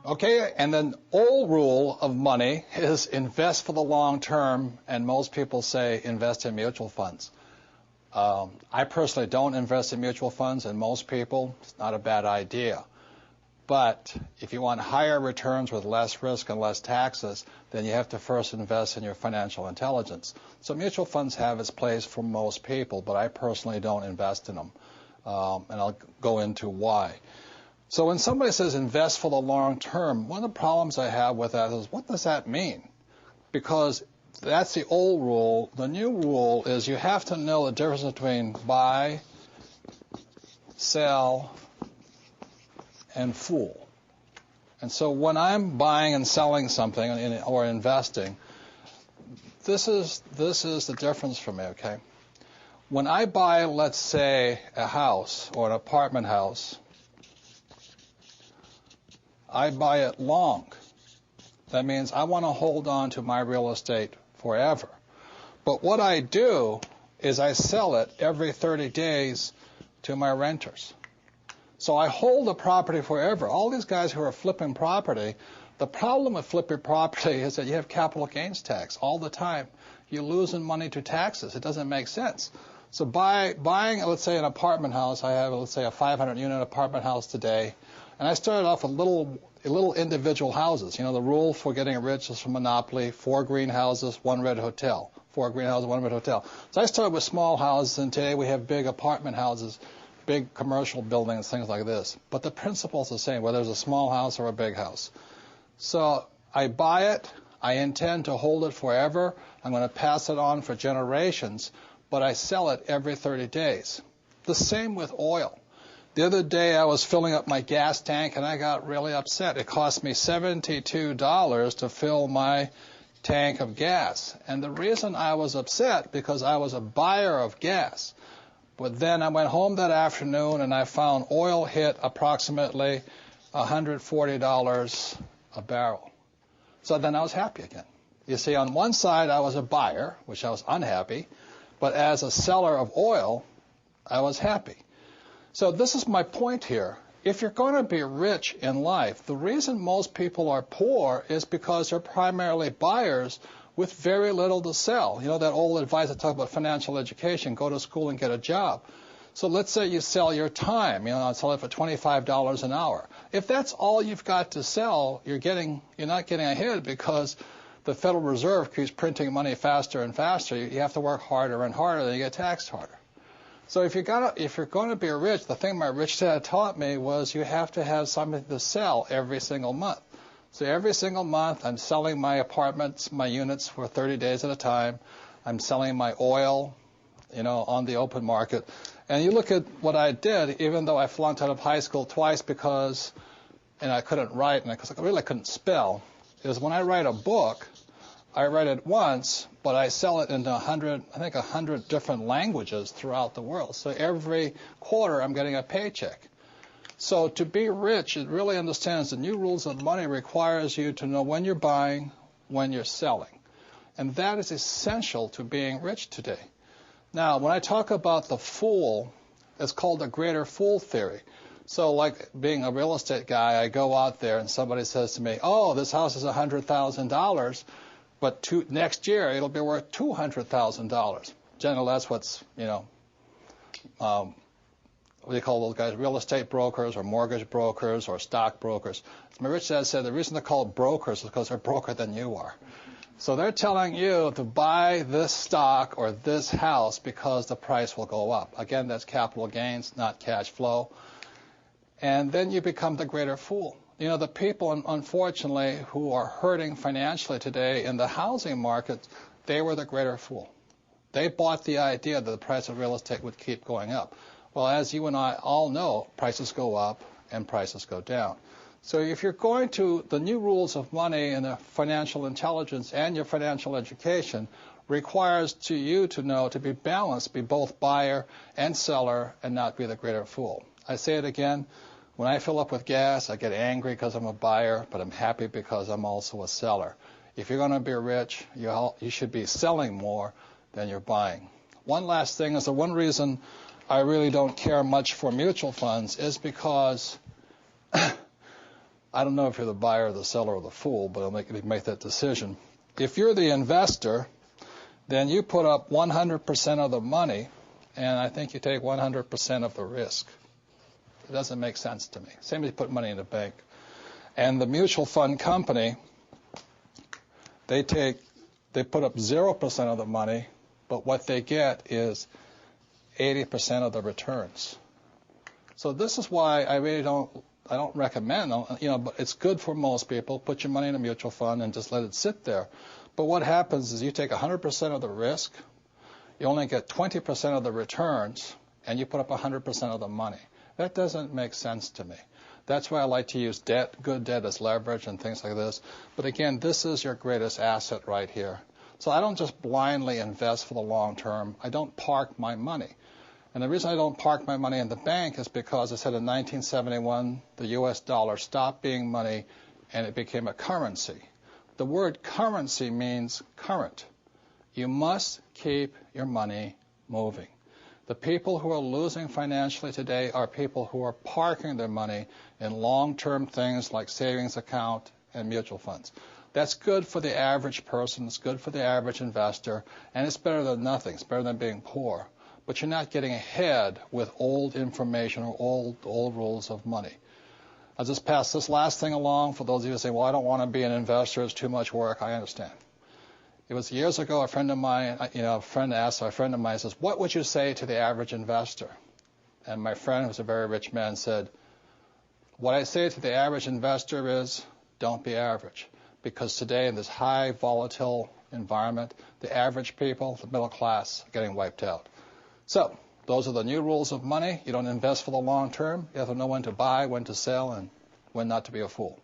Okay, and then old rule of money is invest for the long term, and most people say invest in mutual funds. I personally don't invest in mutual funds, and most people, it's not a bad idea. But if you want higher returns with less risk and less taxes, then you have to first invest in your financial intelligence. So mutual funds have its place for most people, but I personally don't invest in them. And I'll go into why. So when somebody says invest for the long term, one of the problems I have with that is, what does that mean? Because that's the old rule. The new rule is you have to know the difference between buy, sell, and fool. And so when I'm buying and selling something or investing, this is the difference for me, okay? When I buy, let's say, a house or an apartment house, I buy it long. That means I want to hold on to my real estate forever. But what I do is I sell it every 30 days to my renters. So I hold the property forever. All these guys who are flipping property, the problem with flipping property is that you have capital gains tax all the time. You're losing money to taxes. It doesn't make sense. So buying, let's say, an apartment house, I have, let's say, a 500-unit apartment house today, and I started off with little individual houses. You know, the rule for getting rich is from Monopoly: 4 greenhouses, 1 red hotel. 4 greenhouses, 1 red hotel. So I started with small houses, and today we have big apartment houses, big commercial buildings, things like this. But the principle is the same, whether it's a small house or a big house. So I buy it. I intend to hold it forever. I'm going to pass it on for generations, but I sell it every 30 days. The same with oil. The other day I was filling up my gas tank, and I got really upset. It cost me $72 to fill my tank of gas. And the reason I was upset, because I was a buyer of gas. But then I went home that afternoon, and I found oil hit approximately $140 a barrel. So then I was happy again. You see, on one side I was a buyer, which I was unhappy, but as a seller of oil, I was happy. So this is my point here. If you're going to be rich in life, the reason most people are poor is because they're primarily buyers with very little to sell. You know that old advice I talk about financial education: go to school and get a job. So let's say you sell your time, I'll sell it for $25 an hour. If that's all you've got to sell, you're not getting ahead, because the Federal Reserve keeps printing money faster and faster. You have to work harder and harder, then you get taxed harder. So if you're going to be rich, the thing my rich dad taught me was you have to have something to sell every single month. So every single month I'm selling my apartments, my units, for 30 days at a time. I'm selling my oil, on the open market. And you look at what I did, even though I flunked out of high school twice because I couldn't write and because I really couldn't spell, is when I write a book, I write it once, but I sell it into 100 different languages throughout the world. So every quarter I'm getting a paycheck. So to be rich, it really understands the new rules of money requires you to know when you're buying, when you're selling. And that is essential to being rich today. Now, when I talk about the fool, it's called the greater fool theory. So like being a real estate guy, I go out there and somebody says to me, oh, this house is $100,000, but next year it'll be worth $200,000. Generally, that's what's, what do you call those guys? Real estate brokers or mortgage brokers or stock brokers. As my rich dad said, the reason they're called brokers is because they're broker than you are. So they're telling you to buy this stock or this house because the price will go up. Again, that's capital gains, not cash flow. And then you become the greater fool. The people, unfortunately, who are hurting financially today in the housing market, they were the greater fool. They bought the idea that the price of real estate would keep going up. Well, as you and I all know, prices go up and prices go down. So if you're going to, the new rules of money and the financial intelligence and your financial education requires you to know to be balanced, be both buyer and seller, and not be the greater fool. I say it again. When I fill up with gas, I get angry because I'm a buyer, but I'm happy because I'm also a seller. If you're going to be rich, you should be selling more than you're buying. One last thing is the one reason I really don't care much for mutual funds is because I don't know if you're the buyer, the seller, or the fool, but I'll make that decision. If you're the investor, then you put up 100% of the money, and I think you take 100% of the risk. It doesn't make sense to me. Same as you put money in the bank. And the mutual fund company, they put up 0% of the money, but what they get is 80% of the returns. So this is why I really don't recommend, but it's good for most people. Put your money in a mutual fund and just let it sit there. But what happens is you take 100% of the risk, you only get 20% of the returns, and you put up 100% of the money. That doesn't make sense to me. That's why I like to use debt, good debt as leverage and things like this. But again, this is your greatest asset right here. So I don't just blindly invest for the long term. I don't park my money. And the reason I don't park my money in the bank is because I said in 1971, the U.S. dollar stopped being money and it became a currency. The word currency means current. You must keep your money moving. The people who are losing financially today are people who are parking their money in long-term things like savings account and mutual funds. That's good for the average person. It's good for the average investor. And it's better than nothing. It's better than being poor. But you're not getting ahead with old information or old rules of money. I'll just pass this last thing along for those of you who say, well, I don't want to be an investor. It's too much work. I understand. It was years ago, a friend of mine, a friend asked a friend of mine, says, what would you say to the average investor? And my friend, who's a very rich man, said, what I say to the average investor is, don't be average. Because today, in this high volatile environment, the average people, the middle class, are getting wiped out. So those are the new rules of money. You don't invest for the long term. You have to know when to buy, when to sell, and when not to be a fool.